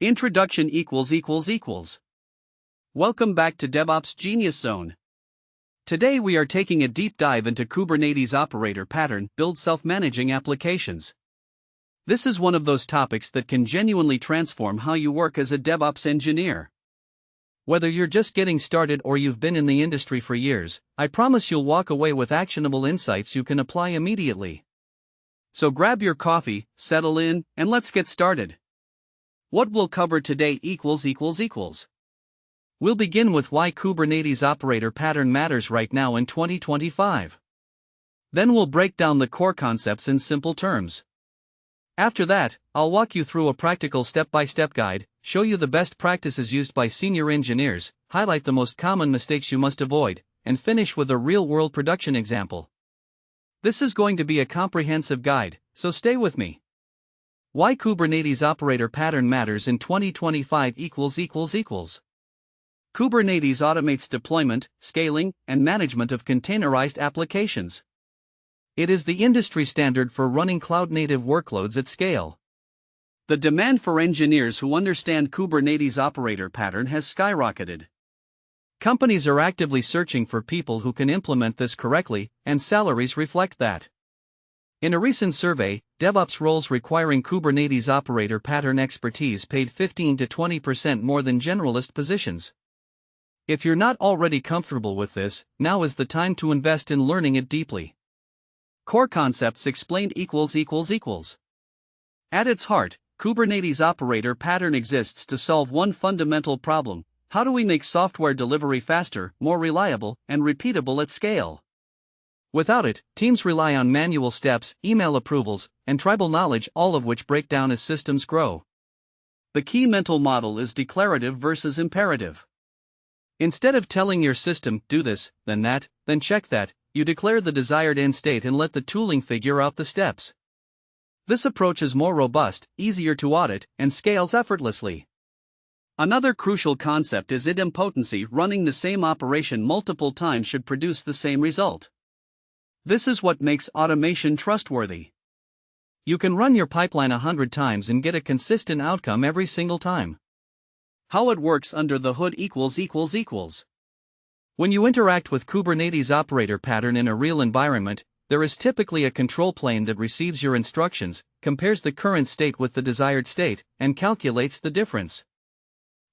Introduction ===. Welcome back to DevOps Genius Zone. Today we are taking a deep dive into Kubernetes operator pattern build self-managing applications. This is one of those topics that can genuinely transform how you work as a DevOps engineer. Whether you're just getting started or you've been in the industry for years, I promise you'll walk away with actionable insights you can apply immediately. So grab your coffee, settle in, and let's get started. What we'll cover today ===. We'll begin with why Kubernetes operator pattern matters right now in 2025. Then we'll break down the core concepts in simple terms. After that, I'll walk you through a practical step-by-step guide, show you the best practices used by senior engineers, highlight the most common mistakes you must avoid, and finish with a real-world production example. This is going to be a comprehensive guide, so stay with me. Why Kubernetes operator pattern matters in 2025 ===. Kubernetes automates deployment, scaling, and management of containerized applications. It is the industry standard for running cloud-native workloads at scale. The demand for engineers who understand Kubernetes operator pattern has skyrocketed. Companies are actively searching for people who can implement this correctly, and salaries reflect that. In a recent survey, DevOps roles requiring Kubernetes operator pattern expertise paid 15 to 20% more than generalist positions. If you're not already comfortable with this, now is the time to invest in learning it deeply. Core concepts explained ===. At its heart, Kubernetes operator pattern exists to solve one fundamental problem: how do we make software delivery faster, more reliable, and repeatable at scale? Without it, teams rely on manual steps, email approvals, and tribal knowledge, all of which break down as systems grow. The key mental model is declarative versus imperative. Instead of telling your system, do this, then that, then check that, you declare the desired end state and let the tooling figure out the steps. This approach is more robust, easier to audit, and scales effortlessly. Another crucial concept is idempotency. Running the same operation multiple times should produce the same result. This is what makes automation trustworthy. You can run your pipeline 100 times and get a consistent outcome every single time. How it works under the hood ===. When you interact with Kubernetes operator pattern in a real environment, there is typically a control plane that receives your instructions, compares the current state with the desired state, and calculates the difference.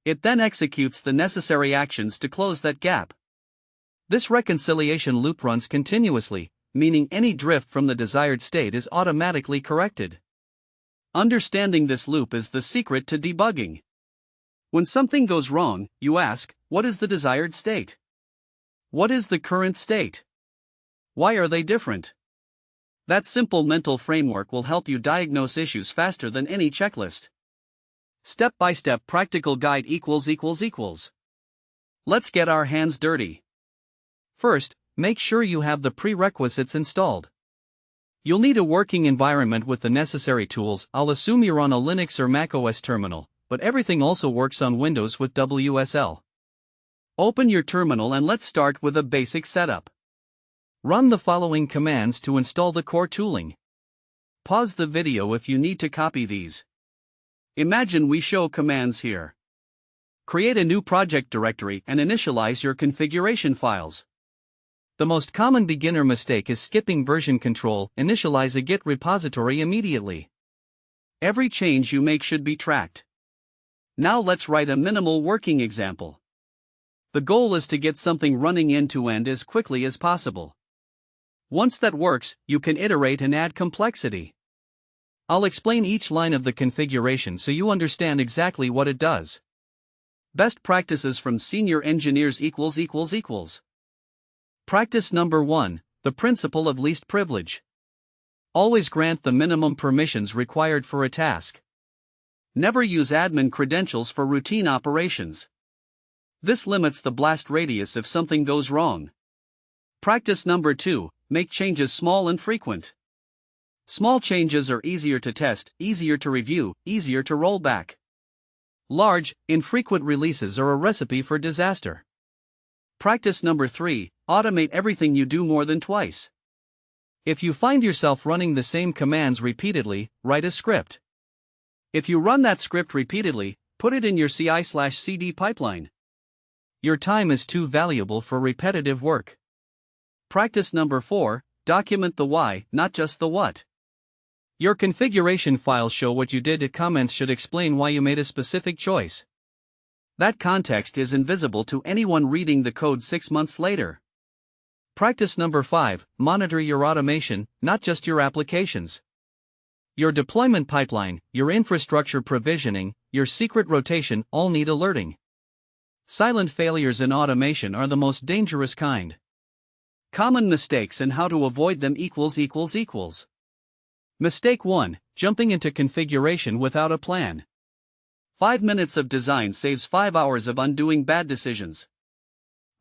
It then executes the necessary actions to close that gap. This reconciliation loop runs continuously, meaning any drift from the desired state is automatically corrected. Understanding this loop is the secret to debugging. When something goes wrong, you ask, what is the desired state? What is the current state? Why are they different? That simple mental framework will help you diagnose issues faster than any checklist. Step-by-step practical guide ===. Let's get our hands dirty. First, make sure you have the prerequisites installed. You'll need a working environment with the necessary tools. I'll assume you're on a Linux or macOS terminal, but everything also works on Windows with WSL. Open your terminal and let's start with a basic setup. Run the following commands to install the core tooling. Pause the video if you need to copy these. Imagine we show commands here. Create a new project directory and initialize your configuration files. The most common beginner mistake is skipping version control. Initialize a Git repository immediately. Every change you make should be tracked. Now let's write a minimal working example. The goal is to get something running end-to-end as quickly as possible. Once that works, you can iterate and add complexity. I'll explain each line of the configuration so you understand exactly what it does. Best practices from senior engineers ===. Practice number 1, the principle of least privilege. Always grant the minimum permissions required for a task. Never use admin credentials for routine operations. This limits the blast radius if something goes wrong. Practice number 2, make changes small and frequent. Small changes are easier to test, easier to review, easier to roll back. Large, infrequent releases are a recipe for disaster. Practice number 3, automate everything you do more than twice. If you find yourself running the same commands repeatedly, write a script. If you run that script repeatedly, Put it in your CI/CD pipeline. Your time is too valuable for repetitive work. Practice number 4, document the why, not just the what. Your configuration files show what you did. Comments should explain why you made a specific choice. That context is invisible to anyone reading the code 6 months later. Practice number 5, monitor your automation, not just your applications. Your deployment pipeline, your infrastructure provisioning, your secret rotation all need alerting. Silent failures in automation are the most dangerous kind. Common mistakes and how to avoid them equals. Mistake 1, jumping into configuration without a plan. 5 minutes of design saves 5 hours of undoing bad decisions.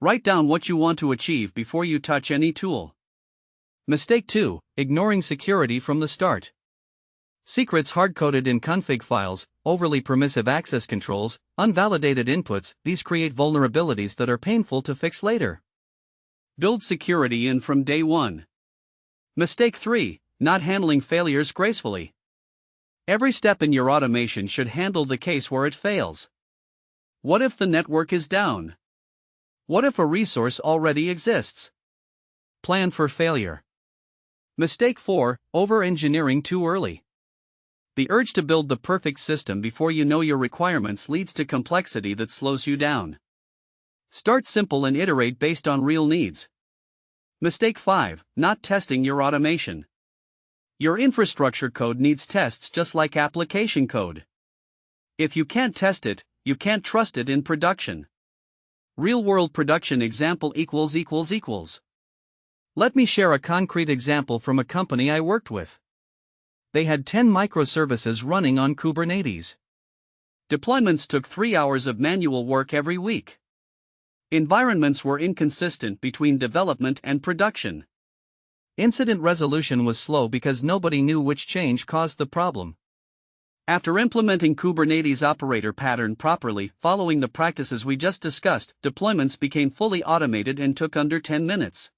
Write down what you want to achieve before you touch any tool. Mistake 2, ignoring security from the start. Secrets hard-coded in config files, overly permissive access controls, unvalidated inputs, these create vulnerabilities that are painful to fix later. Build security in from day 1. Mistake 3, not handling failures gracefully. Every step in your automation should handle the case where it fails. What if the network is down? What if a resource already exists? Plan for failure. Mistake 4, over-engineering too early. The urge to build the perfect system before you know your requirements leads to complexity that slows you down. Start simple and iterate based on real needs. Mistake 5, not testing your automation. Your infrastructure code needs tests just like application code. If you can't test it, you can't trust it in production. Real-world production example equals. Let me share a concrete example from a company I worked with. They had 10 microservices running on Kubernetes. Deployments took 3 hours of manual work every week. Environments were inconsistent between development and production. Incident resolution was slow because nobody knew which change caused the problem. After implementing Kubernetes operator pattern properly, following the practices we just discussed, deployments became fully automated and took under 10 minutes.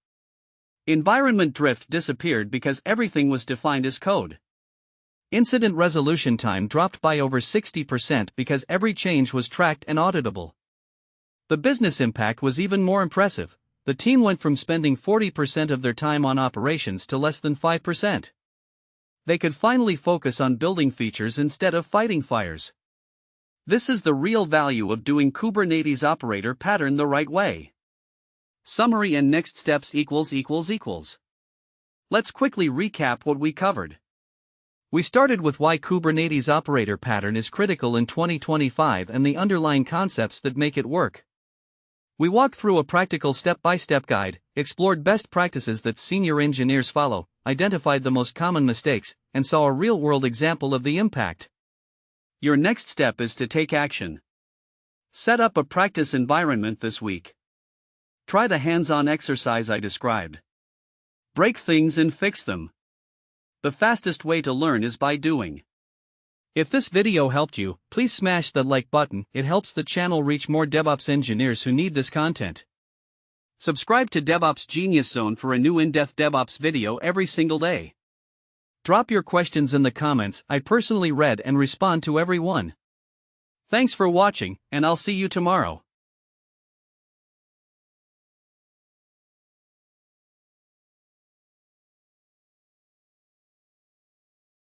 Environment drift disappeared because everything was defined as code. Incident resolution time dropped by over 60% because every change was tracked and auditable. The business impact was even more impressive. The team went from spending 40% of their time on operations to less than 5%. They could finally focus on building features instead of fighting fires. This is the real value of doing Kubernetes operator pattern the right way. Summary and next steps equals. Let's quickly recap what we covered. We started with why Kubernetes operator pattern is critical in 2025 and the underlying concepts that make it work. We walked through a practical step-by-step guide, explored best practices that senior engineers follow, identified the most common mistakes, and saw a real-world example of the impact. Your next step is to take action. Set up a practice environment this week. Try the hands-on exercise I described. Break things and fix them. The fastest way to learn is by doing. If this video helped you, please smash the like button. It helps the channel reach more DevOps engineers who need this content. Subscribe to DevOps Genius Zone for a new in-depth DevOps video every single day. Drop your questions in the comments. I personally read and respond to every one. Thanks for watching, and I'll see you tomorrow.